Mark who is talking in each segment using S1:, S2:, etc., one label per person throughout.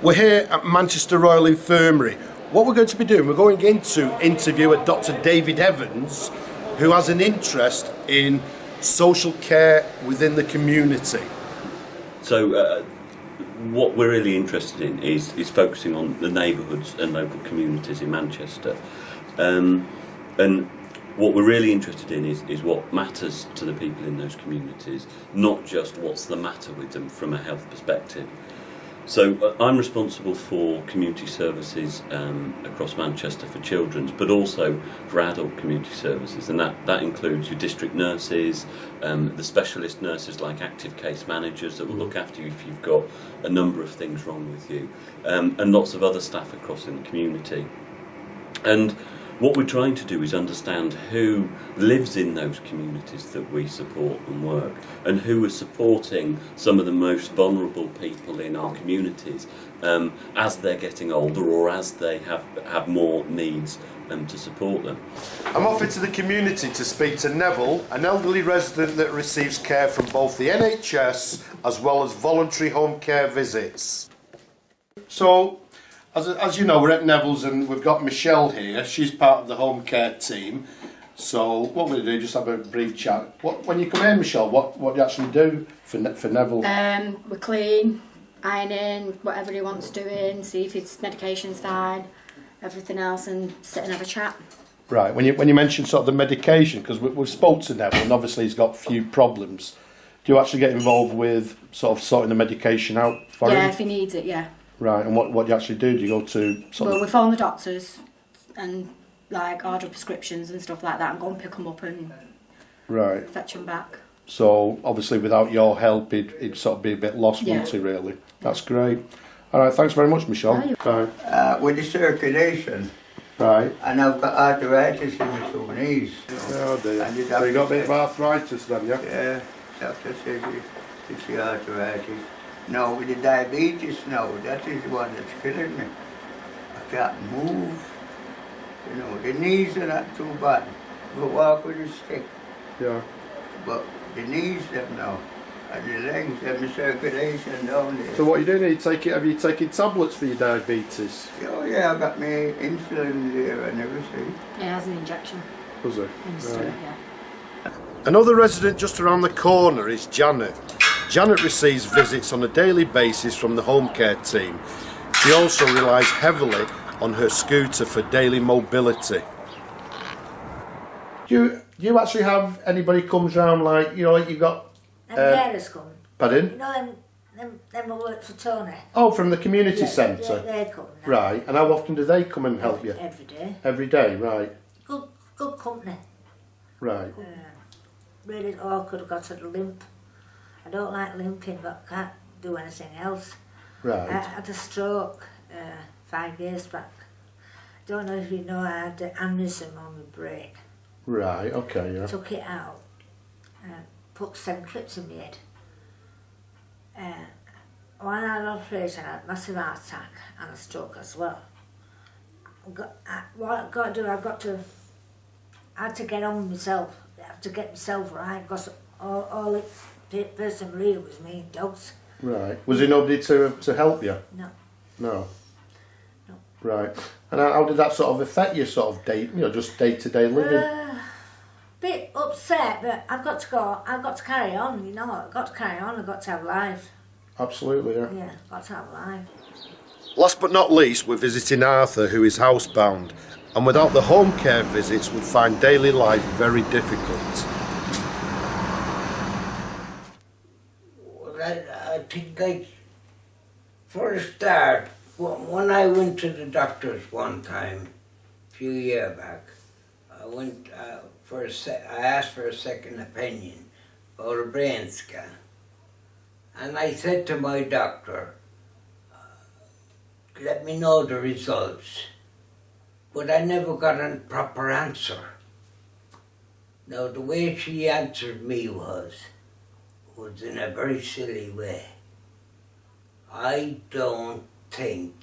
S1: We're here at Manchester Royal Infirmary. What we're going to be doing, we're going into interview a Dr. David Evans, who has an interest in social care within the community.
S2: So what we're really interested in is focusing on the neighbourhoods and local communities in Manchester. And what we're really interested in is what matters to the people in those communities, not just what's the matter with them from a health perspective. So I'm responsible for community services across Manchester for children's, but also for adult community services, and that includes your district nurses, the specialist nurses like active case managers that will look after you if you've got a number of things wrong with you, and lots of other staff across in the community. And what we're trying to do is understand who lives in those communities that we support and work, and who are supporting some of the most vulnerable people in our communities as they're getting older or as they have more needs to support them.
S1: I'm off into the community to speak to Neville, an elderly resident that receives care from both the NHS as well as voluntary home care visits. So, as you know, we're at Neville's and we've got Michelle here. She's part of the home care team. So what we're going to do, just have a brief chat. When you come in, Michelle, what do you actually do for Neville?
S3: We clean, ironing, whatever he wants doing, see if his medication's fine, everything else, and sit and have a chat.
S1: Right, when you mentioned sort of the medication, because we've spoke to Neville and obviously he's got a few problems. Do you actually get involved with sort of sorting the medication out for him?
S3: Yeah, if he needs it, yeah.
S1: Right, and what do you actually do? Do you go to
S3: we phone the doctors and like order prescriptions and stuff like that and go and pick them up and fetch them back.
S1: So obviously without your help he'd sort of be a bit lost, wouldn't he, really? That's great. All right, thanks very much, Michelle.
S4: Right. With the circulation.
S1: Right.
S4: And I've got arthritis in my two knees.
S1: Oh dear. So you got a bit of arthritis then, yeah?
S4: Yeah, doctor says it's the arthritis. No, with the diabetes now, that is the one that's killing me. I can't move. You know, the knees are not too bad. I walk with a stick.
S1: Yeah.
S4: But the knees them now, and the legs, and the circulation down there.
S1: So what are you doing? Have you taken tablets for your diabetes?
S4: Oh yeah, I got my insulin there and everything.
S3: Yeah, he has an injection.
S1: Was it?
S3: Right. Yeah.
S1: Another resident just around the corner is Janet. Janet receives visits on a daily basis from the home care team. She also relies heavily on her scooter for daily mobility. Do you actually have anybody comes round like, you know, like you've got...
S5: carers come.
S1: Pardon?
S5: You know them who work for Tony.
S1: Oh, from the community centre?
S5: Yeah, they come now.
S1: Right, and how often do they come and help you?
S5: Every day.
S1: Every day, right.
S5: Good company.
S1: Right.
S5: Really awkward, got a limp. I don't like limping, but can't do anything else.
S1: Right.
S5: I had a stroke 5 years back. Don't know if you know, I had an aneurysm on my brain.
S1: Right, okay, yeah.
S5: Took it out and put 7 clips in my head. When I had an operation, I had a massive heart attack and a stroke as well. What I've got to do, I had to get on with myself. I had to get myself right, because all the person really was me, dogs.
S1: Right. Was there nobody to help you?
S5: No.
S1: No.
S5: No.
S1: Right. And how did that sort of affect your sort of just day-to-day living?
S5: Bit upset, but I've got to go. I've got to carry on. You know, I've got to carry on. I've got to have life.
S1: Absolutely, yeah.
S5: Yeah, I've got to have life.
S1: Last but not least, we're visiting Arthur, who is housebound, and without the home care visits, would find daily life very difficult.
S6: Well, I think for a start, when I went to the doctors one time, a few years back, I went I asked for a second opinion or a brain scan. And I said to my doctor, let me know the results. But I never got a proper answer. Now, the way she answered me was in a very silly way. I don't think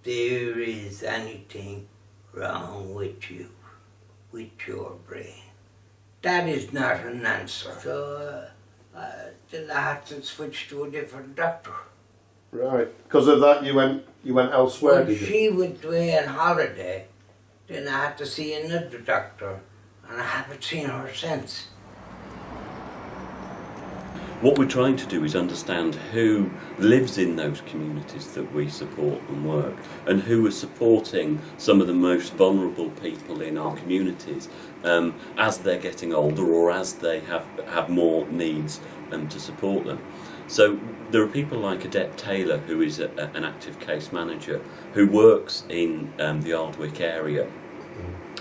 S6: there is anything wrong with you, with your brain. That is not an answer. So then I had to switch to a different doctor.
S1: Right. Because of that, you went elsewhere.
S6: When
S1: Did you?
S6: she went away on holiday, then I had to see another doctor, and I haven't seen her since.
S2: What we're trying to do is understand who lives in those communities that we support and work, and who are supporting some of the most vulnerable people in our communities as they're getting older or as they have more needs to support them. So there are people like Adette Taylor, who is an active case manager, who works in the Ardwick area,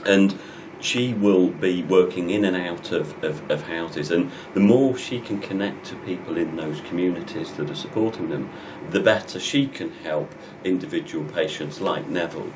S2: and she will be working in and out of houses, and the more she can connect to people in those communities that are supporting them, the better she can help individual patients like Neville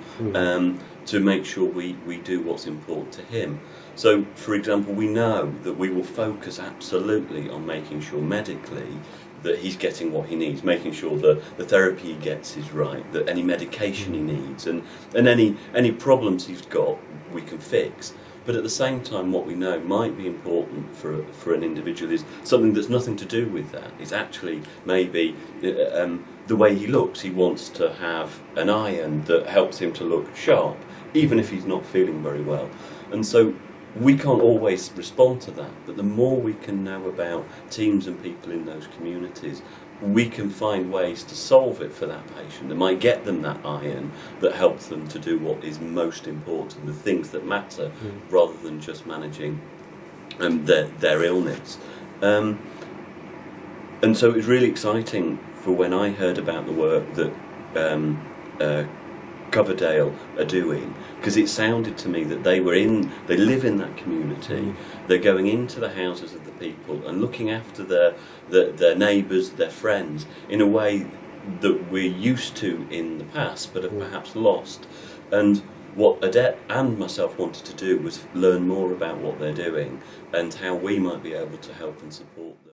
S2: to make sure we do what's important to him. So, for example, we know that we will focus absolutely on making sure medically that he's getting what he needs, making sure that the therapy he gets is right, that any medication he needs, and any problems he's got we can fix. But at the same time, what we know might be important for an individual is something that's nothing to do with that. It's actually maybe the way he looks. He wants to have an iron that helps him to look sharp, even if he's not feeling very well. And so we can't always respond to that, but the more we can know about teams and people in those communities, we can find ways to solve it for that patient that might get them that iron that helps them to do what is most important, the things that matter, rather than just managing their illness. And so it was really exciting for when I heard about the work that Coverdale are doing, because it sounded to me that they live in that community, they're going into the houses of the people and looking after their neighbours, their friends, in a way that we're used to in the past but have perhaps lost. And what Adette and myself wanted to do was learn more about what they're doing and how we might be able to help and support them.